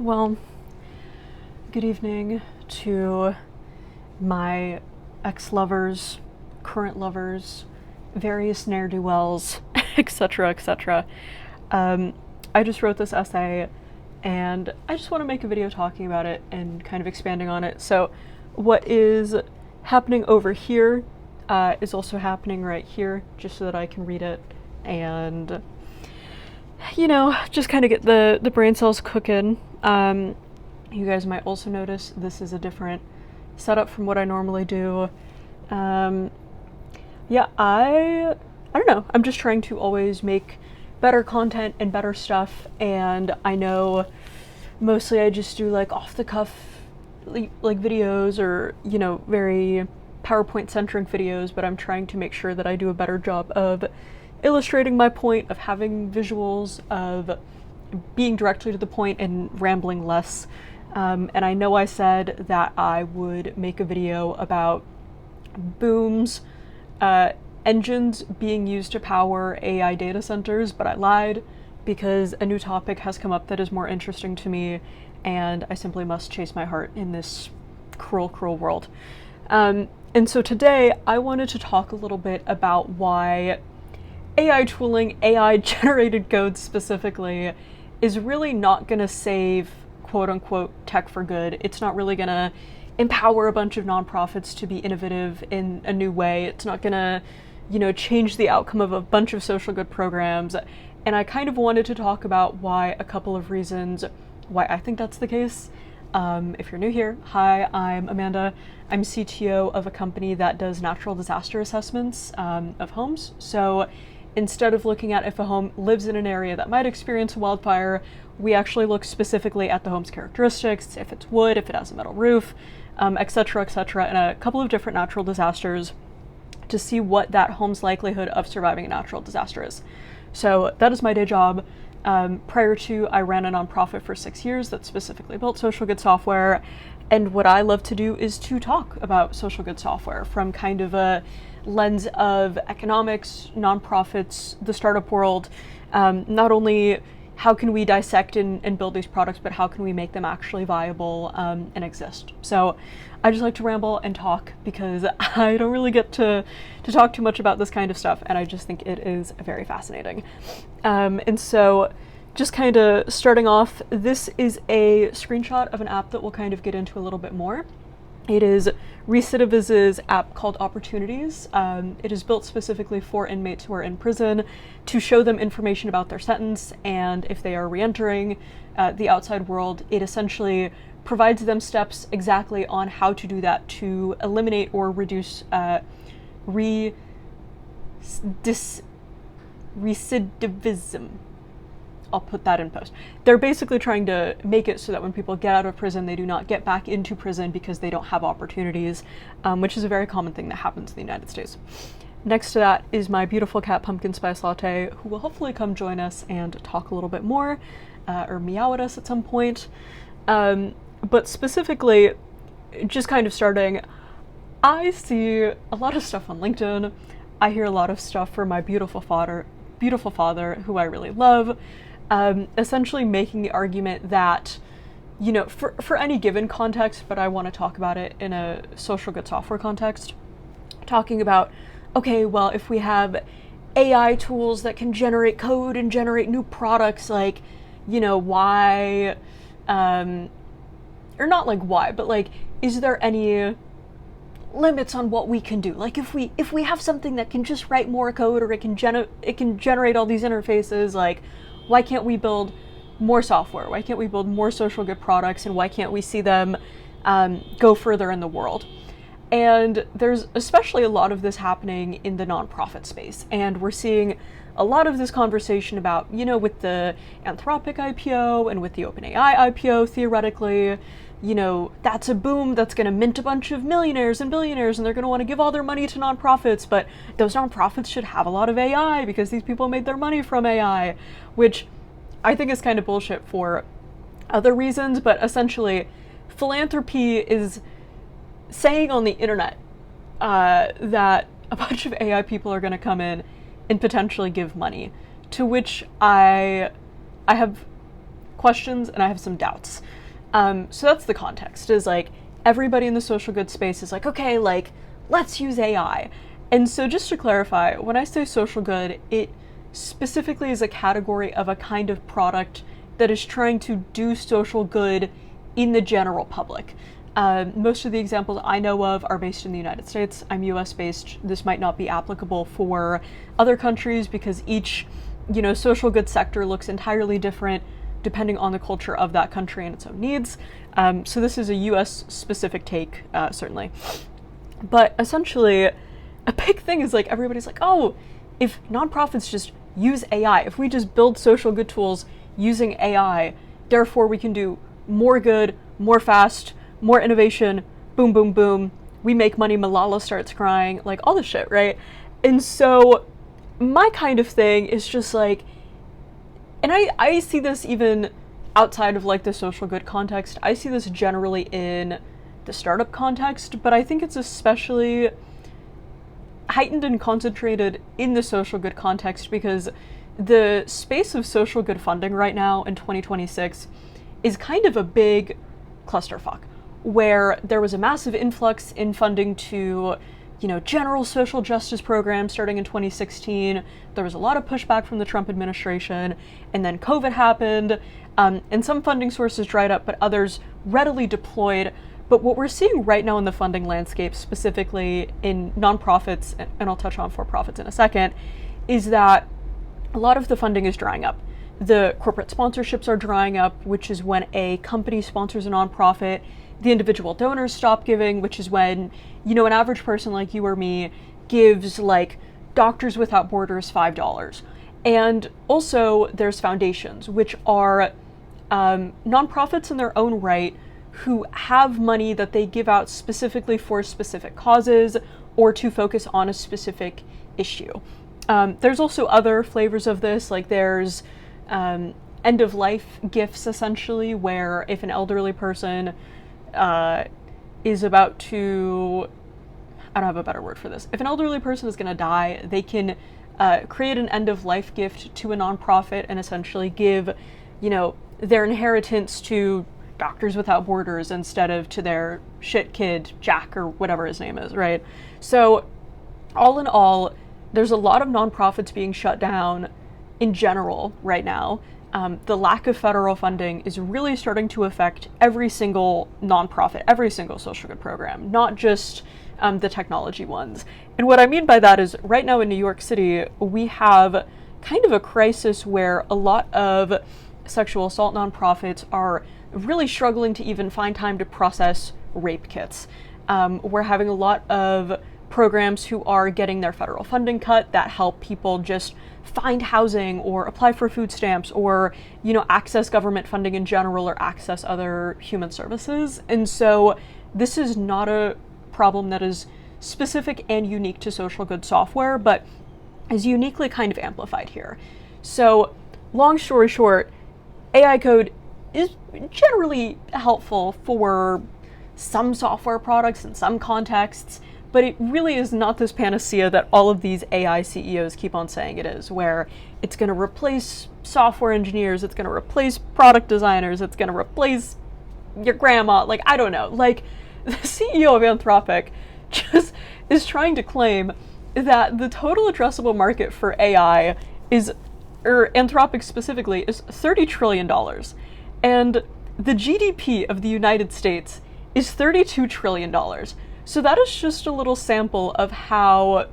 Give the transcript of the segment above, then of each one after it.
Well, good evening to my ex-lovers, current lovers, various ne'er-do-wells, etc., etc. I just wrote this essay and I just want to make a video talking about it and kind of expanding on it. So what is happening over here is also happening right here, just so that I can read it and, just kind of get the brain cells cooking. You guys might also notice this is a different setup from what I normally do. Yeah, I don't know. I'm just trying to always make better content and better stuff, and I know mostly I just do like off the cuff like videos or, very PowerPoint centric videos, but I'm trying to make sure that I do a better job of illustrating my point, of having visuals, of being directly to the point and rambling less. And I know I said that I would make a video about booms, engines being used to power AI data centers, but I lied because a new topic has come up that is more interesting to me, and I simply must chase my heart in this cruel, cruel world. And so today I wanted to talk a little bit about why AI tooling, AI generated code specifically, is really not going to save quote unquote tech for good. It's not really going to empower a bunch of nonprofits to be innovative in a new way. It's not going to, change the outcome of a bunch of social good programs. And I kind of wanted to talk about why, a couple of reasons why I think that's the case. If you're new here, hi, I'm Amanda. I'm CTO of a company that does natural disaster assessments of homes. So instead of looking at if a home lives in an area that might experience a wildfire, we actually look specifically at the home's characteristics, if it's wood, if it has a metal roof, etc., etc., and a couple of different natural disasters to see what that home's likelihood of surviving a natural disaster is. So that is my day job. Prior to, I ran a nonprofit for 6 years that specifically built social good software, and what I love to do is to talk about social good software from kind of a lens of economics, nonprofits, the startup world. Not only how can we dissect and build these products, but how can we make them actually viable and exist. So I just like to ramble and talk because I don't really get to talk too much about this kind of stuff, and I just think it is very fascinating. And so just kind of starting off, this is a screenshot of an app that we'll kind of get into a little bit more. It is Recidiviz's app called Opportunities. It is built specifically for inmates who are in prison to show them information about their sentence, and if they are re-entering the outside world, it essentially provides them steps exactly on how to do that to eliminate or reduce recidivism. I'll put that in post. They're basically trying to make it so that when people get out of prison, they do not get back into prison because they don't have opportunities, which is a very common thing that happens in the United States. Next to that is my beautiful cat, Pumpkin Spice Latte, who will hopefully come join us and talk a little bit more, or meow at us at some point. But specifically, just kind of starting, I see a lot of stuff on LinkedIn. I hear a lot of stuff from my beautiful father, who I really love, essentially making the argument that, for any given context, but I want to talk about it in a social good software context, talking about, okay, well, if we have AI tools that can generate code and generate new products, like, why, or not like why, but like, is there any limits on what we can do? Like, if we have something that can just write more code, or it can generate all these interfaces, like, why can't we build more software? Why can't we build more social good products? And why can't we see them go further in the world? And there's especially a lot of this happening in the nonprofit space, and we're seeing a lot of this conversation about, with the Anthropic IPO and with the OpenAI IPO, theoretically, that's a boom that's going to mint a bunch of millionaires and billionaires, and they're going to want to give all their money to nonprofits, but those nonprofits should have a lot of AI because these people made their money from AI, which I think is kind of bullshit for other reasons, but essentially philanthropy is saying on the internet that a bunch of AI people are going to come in and potentially give money, to which I have questions and I have some doubts. So that's the context, is like everybody in the social good space is like, okay, like let's use AI. And so just to clarify, when I say social good, it specifically is a category of a kind of product that is trying to do social good in the general public. Most of the examples I know of are based in the United States. I'm US based. This might not be applicable for other countries because each, social good sector looks entirely different depending on the culture of that country and its own needs. So this is a US specific take, certainly. But essentially, a big thing is like everybody's like, oh, if nonprofits just use AI, if we just build social good tools using AI, therefore we can do more good, more fast, more innovation, boom, boom, boom. We make money, Malala starts crying, like all this shit, right? And so my kind of thing is just like, and I see this even outside of like the social good context. I see this generally in the startup context, but I think it's especially heightened and concentrated in the social good context because the space of social good funding right now in 2026 is kind of a big clusterfuck, where there was a massive influx in funding to, general social justice programs starting in 2016. There was a lot of pushback from the Trump administration, and then COVID happened, and some funding sources dried up, but others readily deployed. But what we're seeing right now in the funding landscape, specifically in nonprofits, and I'll touch on for-profits in a second, is that a lot of the funding is drying up. The corporate sponsorships are drying up, which is when a company sponsors a nonprofit. The individual donors stop giving, which is when, an average person like you or me gives like Doctors Without Borders $5. And also there's foundations, which are nonprofits in their own right who have money that they give out specifically for specific causes or to focus on a specific issue. There's also other flavors of this, like there's end-of-life gifts, essentially, where if an elderly person is about to, I don't have a better word for this. If an elderly person is going to die, they can create an end-of-life gift to a nonprofit and essentially give, their inheritance to Doctors Without Borders instead of to their shit kid, Jack, or whatever his name is, right? So all in all, there's a lot of nonprofits being shut down in general right now. The lack of federal funding is really starting to affect every single nonprofit, every single social good program, not just the technology ones. And what I mean by that is right now in New York City, we have kind of a crisis where a lot of sexual assault nonprofits are really struggling to even find time to process rape kits. We're having a lot of programs who are getting their federal funding cut that help people just find housing or apply for food stamps or, access government funding in general or access other human services. And so this is not a problem that is specific and unique to social good software, but is uniquely kind of amplified here. So long story short, AI code is generally helpful for some software products in some contexts, but it really is not this panacea that all of these AI CEOs keep on saying it is, where it's going to replace software engineers, it's going to replace product designers, it's going to replace your grandma. Like, I don't know. Like, the CEO of Anthropic just is trying to claim that the total addressable market for AI is, or Anthropic specifically, is $30 trillion. And the GDP of the United States is $32 trillion. So that is just a little sample of how,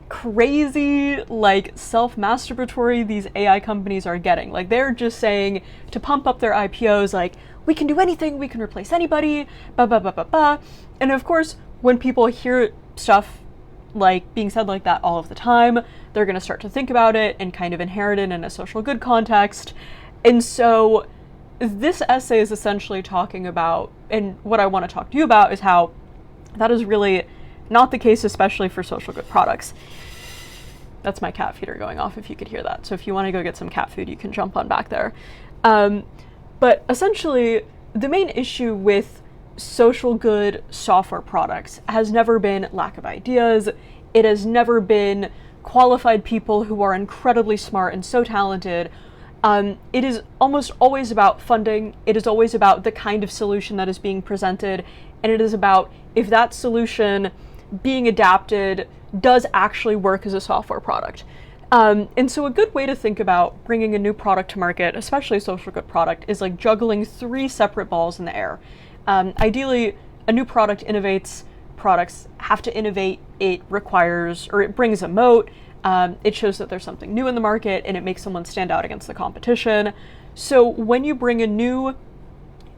crazy, self-masturbatory these AI companies are getting. Like, they're just saying to pump up their IPOs, we can do anything, we can replace anybody, blah, blah, blah, blah, blah. And of course, when people hear stuff being said like that all of the time, they're going to start to think about it and kind of inherit it in a social good context. And so this essay is essentially talking about, and what I want to talk to you about is how that is really not the case, especially for social good products. That's my cat feeder going off, if you could hear that. So if you want to go get some cat food, you can jump on back there. But essentially, the main issue with social good software products has never been lack of ideas. It has never been qualified people who are incredibly smart and so talented It is almost always about funding. It is always about the kind of solution that is being presented, and it is about if that solution being adapted does actually work as a software product. And so a good way to think about bringing a new product to market, especially a social good product, is like juggling 3 separate balls in the air. Ideally, a new product innovates. Products have to innovate. It requires, or it brings a moat. It shows that there's something new in the market, and it makes someone stand out against the competition. So when you bring a new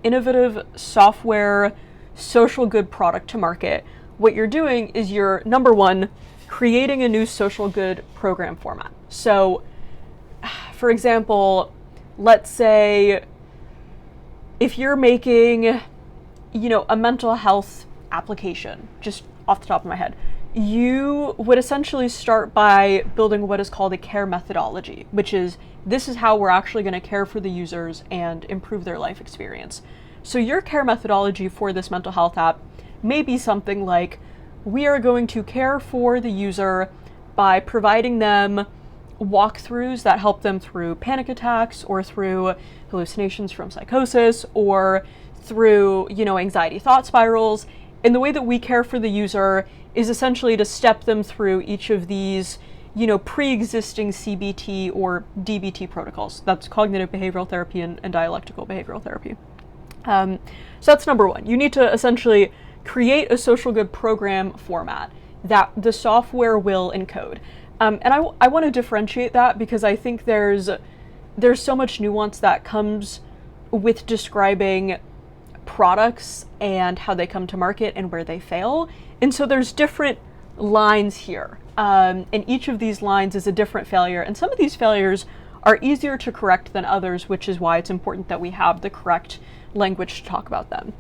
innovative software social good product to market, what you're doing is you're, number one, creating a new social good program format. So, for example, let's say if you're making, a mental health application, just off the top of my head, you would essentially start by building what is called a care methodology, which is this is how we're actually going to care for the users and improve their life experience. So your care methodology for this mental health app may be something like, we are going to care for the user by providing them walkthroughs that help them through panic attacks or through hallucinations from psychosis or through, anxiety thought spirals. And the way that we care for the user is essentially to step them through each of these, pre-existing CBT or DBT protocols. That's cognitive behavioral therapy and dialectical behavioral therapy. So that's number one. You need to essentially create a social good program format that the software will encode. And I want to differentiate that because I think there's so much nuance that comes with describing products and how they come to market and where they fail. And so there's different lines here. And each of these lines is a different failure. And some of these failures are easier to correct than others, which is why it's important that we have the correct language to talk about them.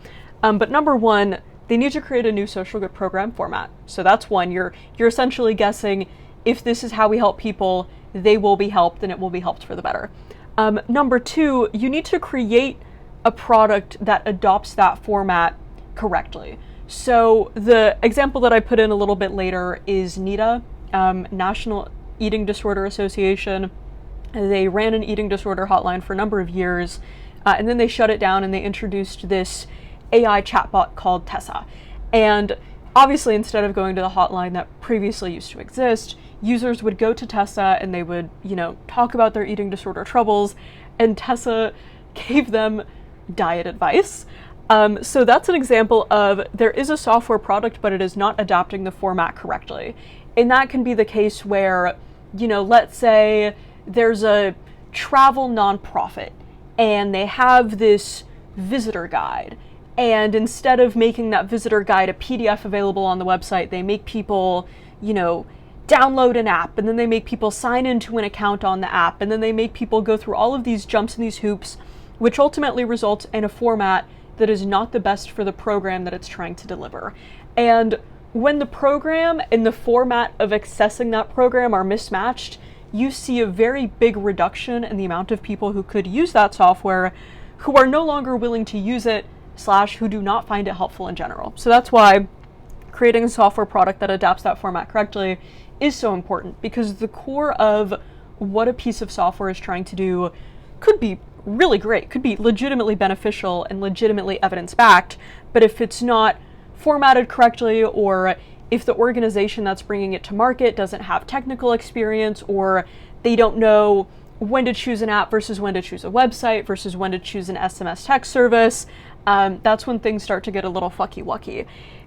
But number one, they need to create a new social good program format. So that's one. You're essentially guessing if this is how we help people, they will be helped and it will be helped for the better. Number two, you need to create a product that adopts that format correctly. So the example that I put in a little bit later is NEDA, National Eating Disorder Association. They ran an eating disorder hotline for a number of years, and then they shut it down and they introduced this AI chatbot called Tessa. And obviously, instead of going to the hotline that previously used to exist, users would go to Tessa and they would, talk about their eating disorder troubles, and Tessa gave them diet advice. So that's an example of there is a software product, but it is not adapting the format correctly. And that can be the case where, let's say there's a travel nonprofit and they have this visitor guide. And instead of making that visitor guide a PDF available on the website, they make people, download an app, and then they make people sign into an account on the app, and then they make people go through all of these jumps and these hoops, which ultimately results in a format that is not the best for the program that it's trying to deliver. And when the program and the format of accessing that program are mismatched, you see a very big reduction in the amount of people who could use that software who are no longer willing to use it / who do not find it helpful in general. So that's why creating a software product that adapts that format correctly is so important, because the core of what a piece of software is trying to do could be really great, could be legitimately beneficial and legitimately evidence-backed, but if it's not formatted correctly, or if the organization that's bringing it to market doesn't have technical experience, or they don't know when to choose an app versus when to choose a website versus when to choose an SMS text service, that's when things start to get a little fucky-wucky.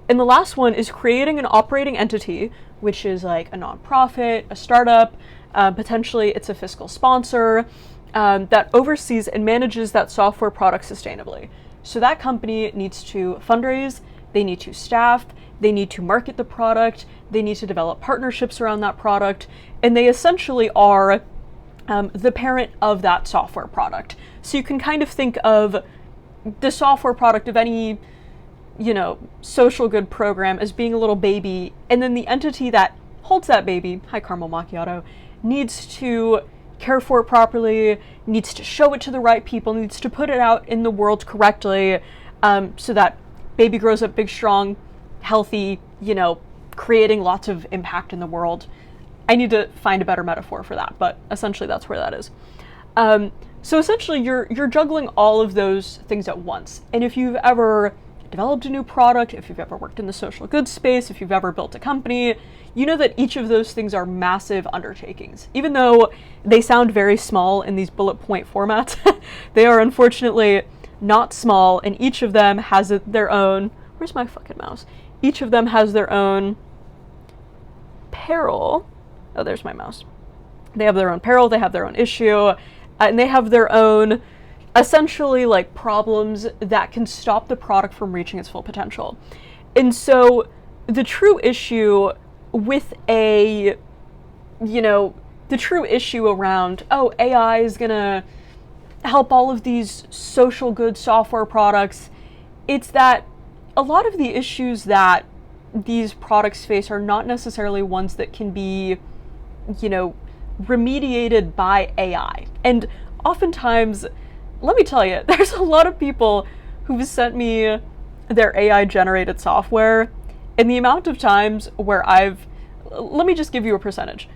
And the last one is creating an operating entity, which is like a nonprofit, a startup, potentially it's a fiscal sponsor, that oversees and manages that software product sustainably. So that company needs to fundraise, they need to staff, they need to market the product, they need to develop partnerships around that product, and they essentially are the parent of that software product. So you can kind of think of the software product of any, social good program as being a little baby, and then the entity that holds that baby, hi caramel macchiato, needs to care for it properly, needs to show it to the right people, needs to put it out in the world correctly, so that baby grows up big, strong, healthy, creating lots of impact in the world. I need to find a better metaphor for that, but essentially that's where that is. So essentially, you're juggling all of those things at once. And if you've ever developed a new product, if you've ever worked in the social goods space, if you've ever built a company, you know that each of those things are massive undertakings. Even though they sound very small in these bullet point formats, they are unfortunately not small, and each of them has their own, where's my fucking mouse? Each of them has their own peril. Oh, there's my mouse. They have their own peril, they have their own issue, and they have their own, essentially, like, problems that can stop the product from reaching its full potential. And so the true issue with the true issue around, oh, AI is gonna help all of these social good software products, it's that a lot of the issues that these products face are not necessarily ones that can be, remediated by AI. And oftentimes, let me tell you, there's a lot of people who've sent me their AI generated software, and the amount of times where let me just give you a percentage.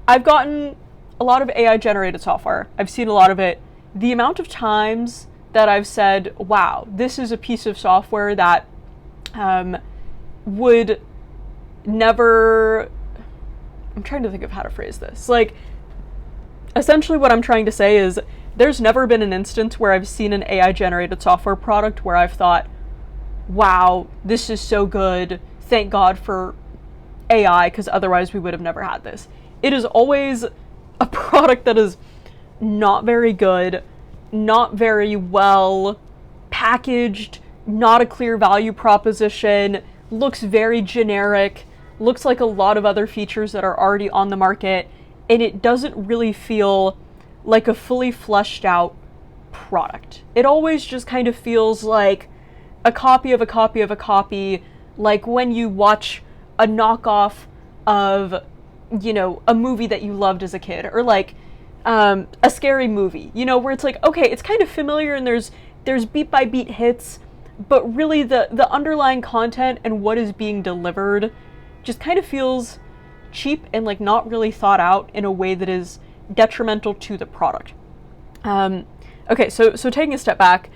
I've gotten a lot of AI generated software. I've seen a lot of it. The amount of times that I've said, wow, this is a piece of software that would never, I'm trying to think of how to phrase this. Like, essentially what I'm trying to say is there's never been an instance where I've seen an AI generated software product where I've thought, wow, this is so good. Thank God for AI, because otherwise we would have never had this. It is always a product that is not very good, not very well packaged, not a clear value proposition, looks very generic, looks like a lot of other features that are already on the market, and it doesn't really feel like a fully fleshed out product. It always just kind of feels like a copy of a copy of a copy, like when you watch a knockoff of, a movie that you loved as a kid, or like a scary movie, where it's like, okay, it's kind of familiar and there's beat by beat hits, but really the underlying content and what is being delivered just kind of feels cheap and like not really thought out in a way that is detrimental to the product. Okay, so taking a step back,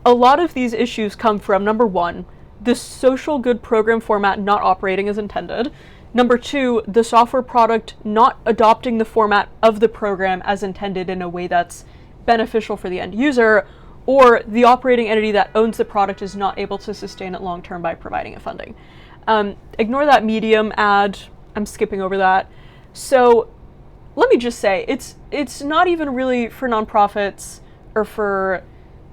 a lot of these issues come from, number one, the social good program format not operating as intended. Number two, the software product not adopting the format of the program as intended in a way that's beneficial for the end user, or the operating entity that owns the product is not able to sustain it long term by providing it funding. Ignore that Medium ad. I'm skipping over that. So let me just say, it's not even really for nonprofits or for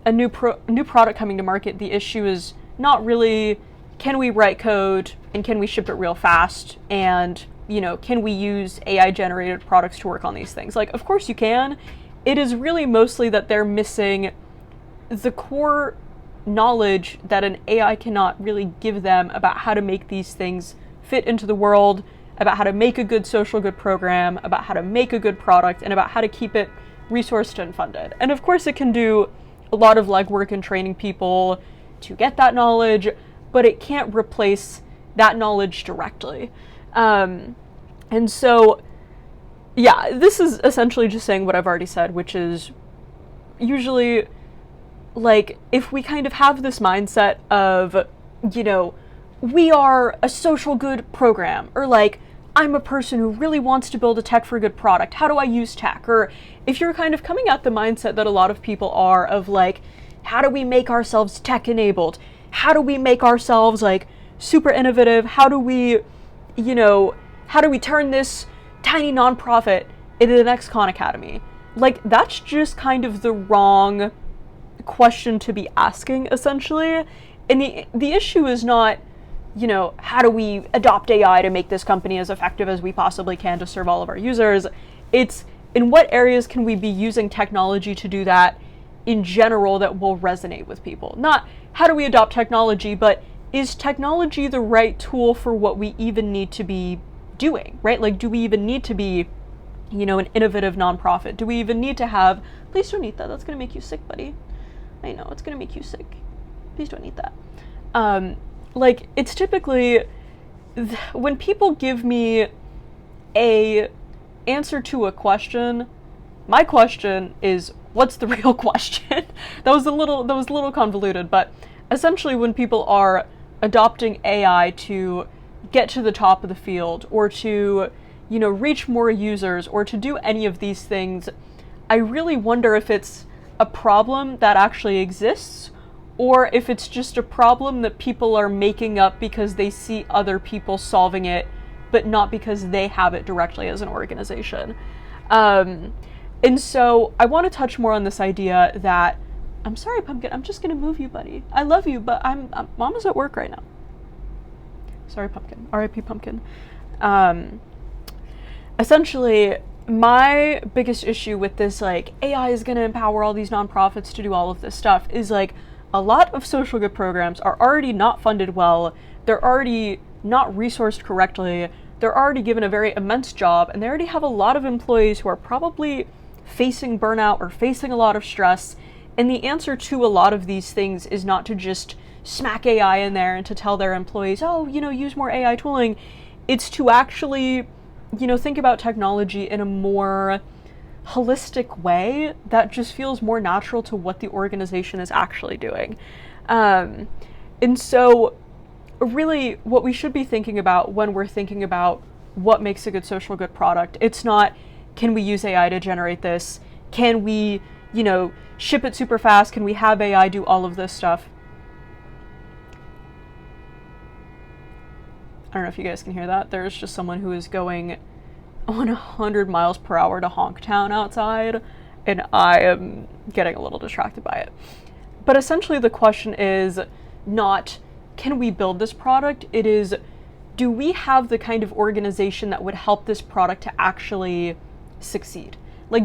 a new product coming to market. The issue is not really, can we write code and can we ship it real fast, and can we use AI generated products to work on these things? Like, of course you can. It is really mostly that they're missing the core knowledge that an AI cannot really give them about how to make these things fit into the world, about how to make a good social good program, about how to make a good product, and about how to keep it resourced and funded. And of course it can do a lot of legwork in training people to get that knowledge, but it can't replace that knowledge directly. And so, yeah, this is essentially just saying what I've already said, which is usually, like, if we kind of have this mindset of, we are a social good program, or like, I'm a person who really wants to build a tech for a good product. How do I use tech? Or if you're kind of coming at the mindset that a lot of people are of like, how do we make ourselves tech enabled? How do we make ourselves like super innovative? How do we turn this tiny nonprofit into the next Khan Academy? Like, that's just kind of the wrong question to be asking, essentially. And the issue is not, how do we adopt AI to make this company as effective as we possibly can to serve all of our users? It's in what areas can we be using technology to do that in general that will resonate with people? Not how do we adopt technology, but is technology the right tool for what we even need to be doing, right? Like, do we even need to be, an innovative nonprofit? Do we even need to have, please don't eat that, that's gonna make you sick, buddy. I know, it's gonna make you sick. Please don't eat that. Like, it's typically, when people give me a answer to a question, My question is, what's the real question? That was a little convoluted, but essentially when people are adopting AI to get to the top of the field, or to, reach more users, or to do any of these things, I really wonder if it's a problem that actually exists, or if it's just a problem that people are making up because they see other people solving it, but not because they have it directly as an organization. And so I want to touch more on this idea that, I'm sorry, Pumpkin, I'm just going to move you, buddy. I love you, but Mama's at work right now. Sorry, Pumpkin. R.I.P. Pumpkin. Essentially, my biggest issue with this, AI is going to empower all these nonprofits to do all of this stuff, is a lot of social good programs are already not funded well. They're already not resourced correctly. They're already given a very immense job, and they already have a lot of employees who are probably facing burnout or facing a lot of stress. And the answer to a lot of these things is not to just smack AI in there and to tell their employees, oh, use more AI tooling. It's to actually, think about technology in a more holistic way that just feels more natural to what the organization is actually doing. And so really what we should be thinking about when we're thinking about what makes a good social good product, it's not, can we use AI to generate this? Can we, ship it super fast? Can we have AI do all of this stuff? I don't know if you guys can hear that. There's just someone who is going on 100 miles per hour to Honk Town outside, and I am getting a little distracted by it. But essentially the question is not, can we build this product? It is, do we have the kind of organization that would help this product to actually succeed?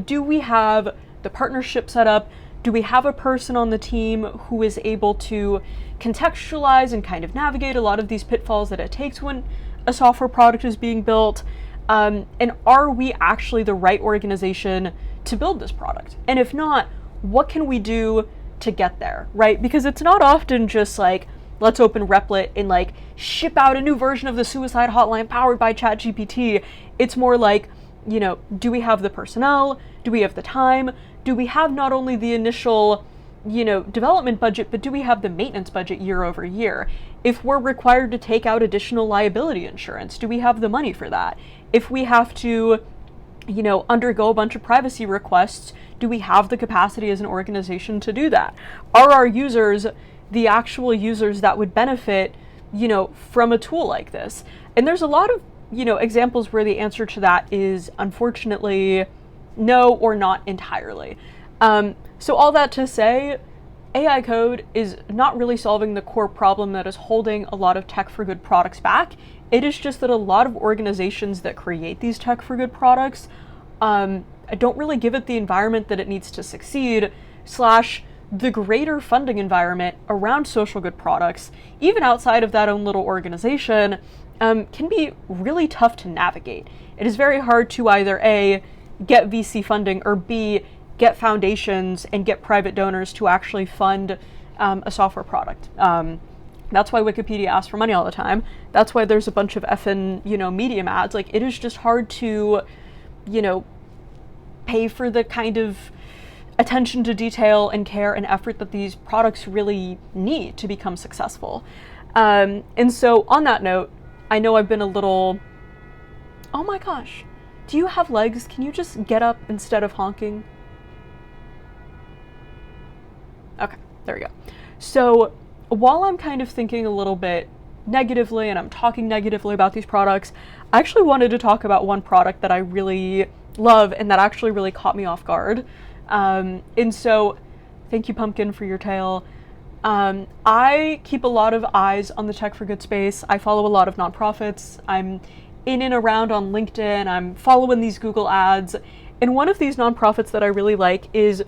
Do we have the partnership set up? Do we have a person on the team who is able to contextualize and kind of navigate a lot of these pitfalls that it takes when a software product is being built? And are we actually the right organization to build this product? And if not, what can we do to get there, right? Because it's not often just let's open Replit and ship out a new version of the suicide hotline powered by ChatGPT. It's more do we have the personnel? Do we have the time? Do we have not only the initial, development budget, but do we have the maintenance budget year over year? If we're required to take out additional liability insurance, do we have the money for that? If we have to, undergo a bunch of privacy requests, do we have the capacity as an organization to do that? Are our users the actual users that would benefit, from a tool like this? And there's a lot of, examples where the answer to that is unfortunately no, or not entirely. So all that to say, AI code is not really solving the core problem that is holding a lot of tech for good products back. It is just that a lot of organizations that create these tech for good products don't really give it the environment that it needs to succeed, / the greater funding environment around social good products, even outside of that own little organization, can be really tough to navigate. It is very hard to either A, get VC funding, or B, get foundations and get private donors to actually fund a software product. That's why Wikipedia asks for money all the time. That's why there's a bunch of effing, Medium ads. It is just hard to, pay for the kind of attention to detail and care and effort that these products really need to become successful. And so on that note, I know I've been a little, oh my gosh, do you have legs? Can you just get up instead of honking? Okay, there we go. So while I'm kind of thinking a little bit negatively and I'm talking negatively about these products, I actually wanted to talk about one product that I really love and that actually really caught me off guard. And so thank you, Pumpkin, for your tale. I keep a lot of eyes on the tech for good space. I follow a lot of nonprofits. I'm in and around on LinkedIn. I'm following these Google ads. And one of these nonprofits that I really like is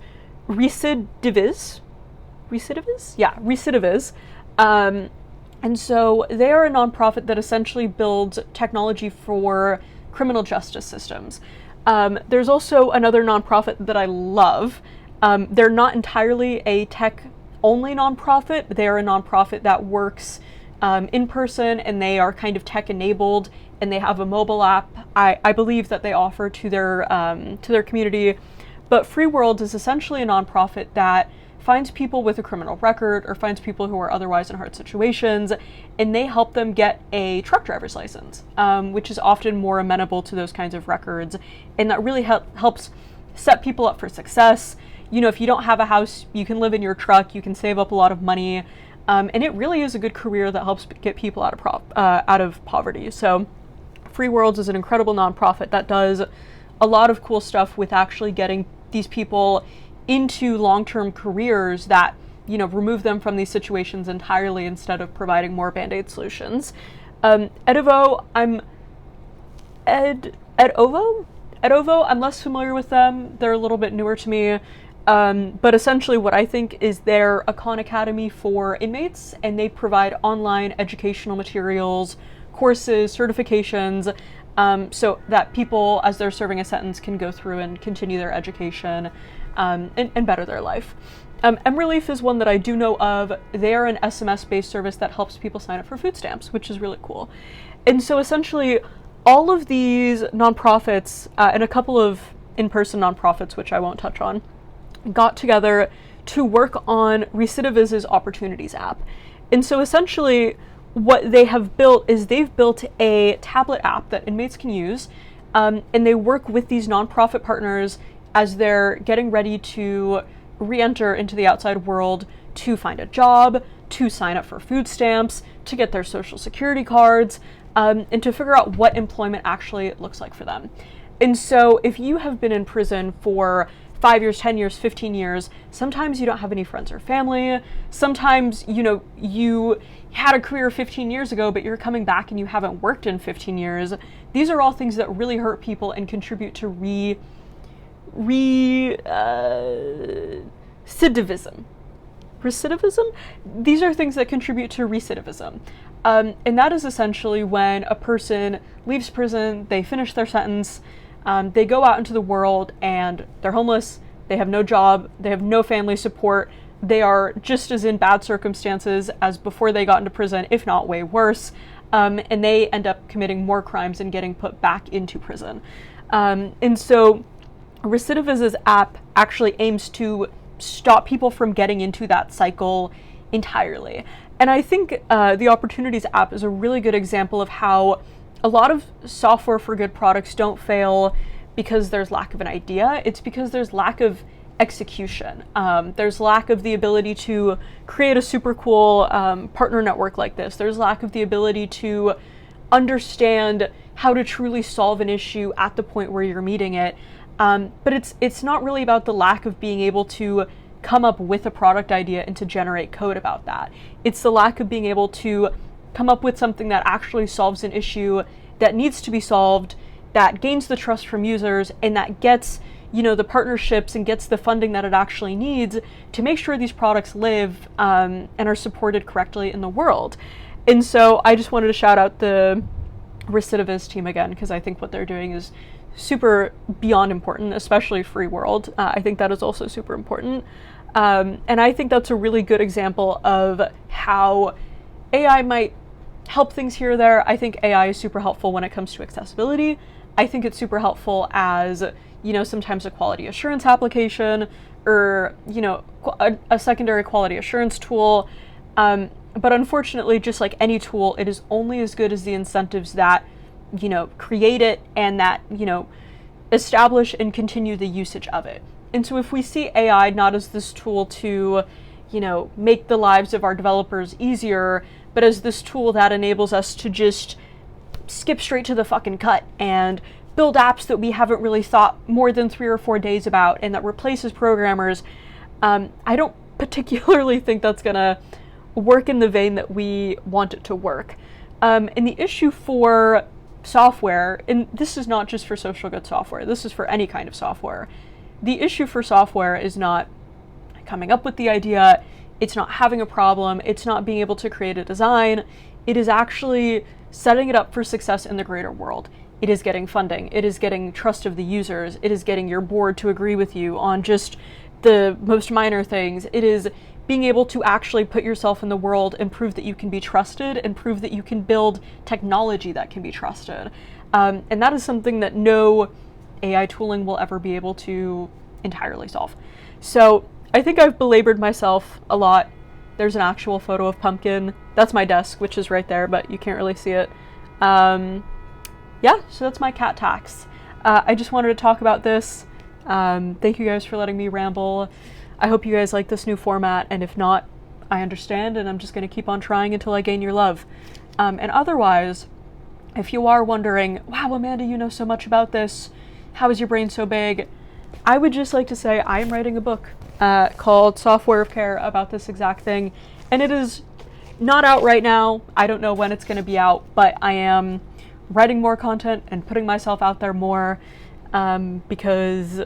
Recidiviz. Recidiviz? Yeah, Recidiviz. And so they are a nonprofit that essentially builds technology for criminal justice systems. There's also another nonprofit that I love. They're not entirely a tech-only nonprofit. They're a nonprofit that works in person, and they are kind of tech-enabled, and they have a mobile app, I believe, that they offer to their community. But Free Worlds is essentially a nonprofit that finds people with a criminal record or finds people who are otherwise in hard situations, and they help them get a truck driver's license, which is often more amenable to those kinds of records. And that really helps set people up for success. You know, if you don't have a house, you can live in your truck, you can save up a lot of money. And it really is a good career that helps get people out of poverty. So Free Worlds is an incredible nonprofit that does a lot of cool stuff with actually getting these people into long-term careers that, you know, remove them from these situations entirely instead of providing more Band-Aid solutions. Edovo, I'm less familiar with them. They're a little bit newer to me. But essentially what I think is they're a Khan Academy for inmates, and they provide online educational materials, courses, certifications, so that people, as they're serving a sentence, can go through and continue their education and better their life. MRelief is one that I do know of. They are an SMS-based service that helps people sign up for food stamps, which is really cool. And so essentially, all of these nonprofits and a couple of in-person nonprofits, which I won't touch on, got together to work on Recidiviz's Opportunities app. And so essentially, what they have built is they've built a tablet app that inmates can use, and they work with these nonprofit partners as they're getting ready to re-enter into the outside world to find a job, to sign up for food stamps, to get their social security cards, and to figure out what employment actually looks like for them. And so if you have been in prison for 5 years, 10 years, 15 years, sometimes you don't have any friends or family. Sometimes, you know, you had a career 15 years ago, but you're coming back and you haven't worked in 15 years. These are all things that really hurt people and contribute to recidivism. Recidivism? These are things that contribute to recidivism. And that is essentially when a person leaves prison, they finish their sentence, they go out into the world and they're homeless, they have no job, they have no family support, they are just as in bad circumstances as before they got into prison, if not way worse, and they end up committing more crimes and getting put back into prison. And so Recidiviz's app actually aims to stop people from getting into that cycle entirely. And I think the Opportunities app is a really good example of how a lot of software for good products don't fail because there's lack of an idea. It's because there's lack of execution. There's lack of the ability to create a super cool partner network like this. There's lack of the ability to understand how to truly solve an issue at the point where you're meeting it. But it's not really about the lack of being able to come up with a product idea and to generate code about that. It's the lack of being able to come up with something that actually solves an issue that needs to be solved, that gains the trust from users, and that gets, you know, the partnerships and gets the funding that it actually needs to make sure these products live and are supported correctly in the world. And so I just wanted to shout out the Recidiviz team again, because I think what they're doing is super beyond important, especially Free World. I think that is also super important. And I think that's a really good example of how AI might help things here or there. I think AI is super helpful when it comes to accessibility. I think it's super helpful as, you know, sometimes a quality assurance application or, you know, a secondary quality assurance tool. But unfortunately, just like any tool, it is only as good as the incentives that, you know, create it and that, you know, establish and continue the usage of it. And so if we see AI not as this tool to, you know, make the lives of our developers easier, but as this tool that enables us to just skip straight to the fucking cut and build apps that we haven't really thought more than 3 or 4 days about and that replaces programmers, I don't particularly think that's gonna work in the vein that we want it to work. And the issue for software, and this is not just for social good software, this is for any kind of software. The issue for software is not coming up with the idea, it's not having a problem, it's not being able to create a design, it is actually setting it up for success in the greater world. It is getting funding, it is getting trust of the users, it is getting your board to agree with you on just the most minor things. It is being able to actually put yourself in the world and prove that you can be trusted and prove that you can build technology that can be trusted. And that is something that no AI tooling will ever be able to entirely solve. So I think I've belabored myself a lot. There's an actual photo of Pumpkin. That's my desk, which is right there, but you can't really see it. Yeah, so that's my cat tax. I just wanted to talk about this. Thank you guys for letting me ramble. I hope you guys like this new format, and if not, I understand, and I'm just going to keep on trying until I gain your love. And otherwise, if you are wondering, wow, Amanda, you know so much about this, how is your brain so big? I would just like to say I am writing a book called Software of Care about this exact thing, and it is not out right now. I don't know when it's going to be out, but I am writing more content and putting myself out there more because,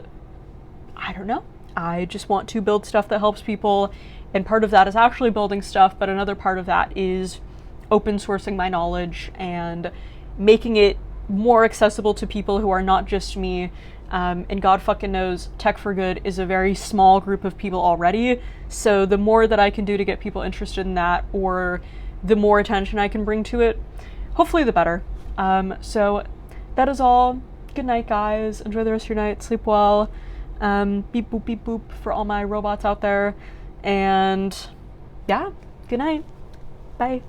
I don't know, I just want to build stuff that helps people, and part of that is actually building stuff, but another part of that is open sourcing my knowledge and making it more accessible to people who are not just me. And God fucking knows Tech for Good is a very small group of people already, so the more that I can do to get people interested in that, or the more attention I can bring to it, hopefully the better. So that is all. Good night, guys. Enjoy the rest of your night. Sleep well. Beep boop beep boop for all my robots out there. And yeah, good night. Bye.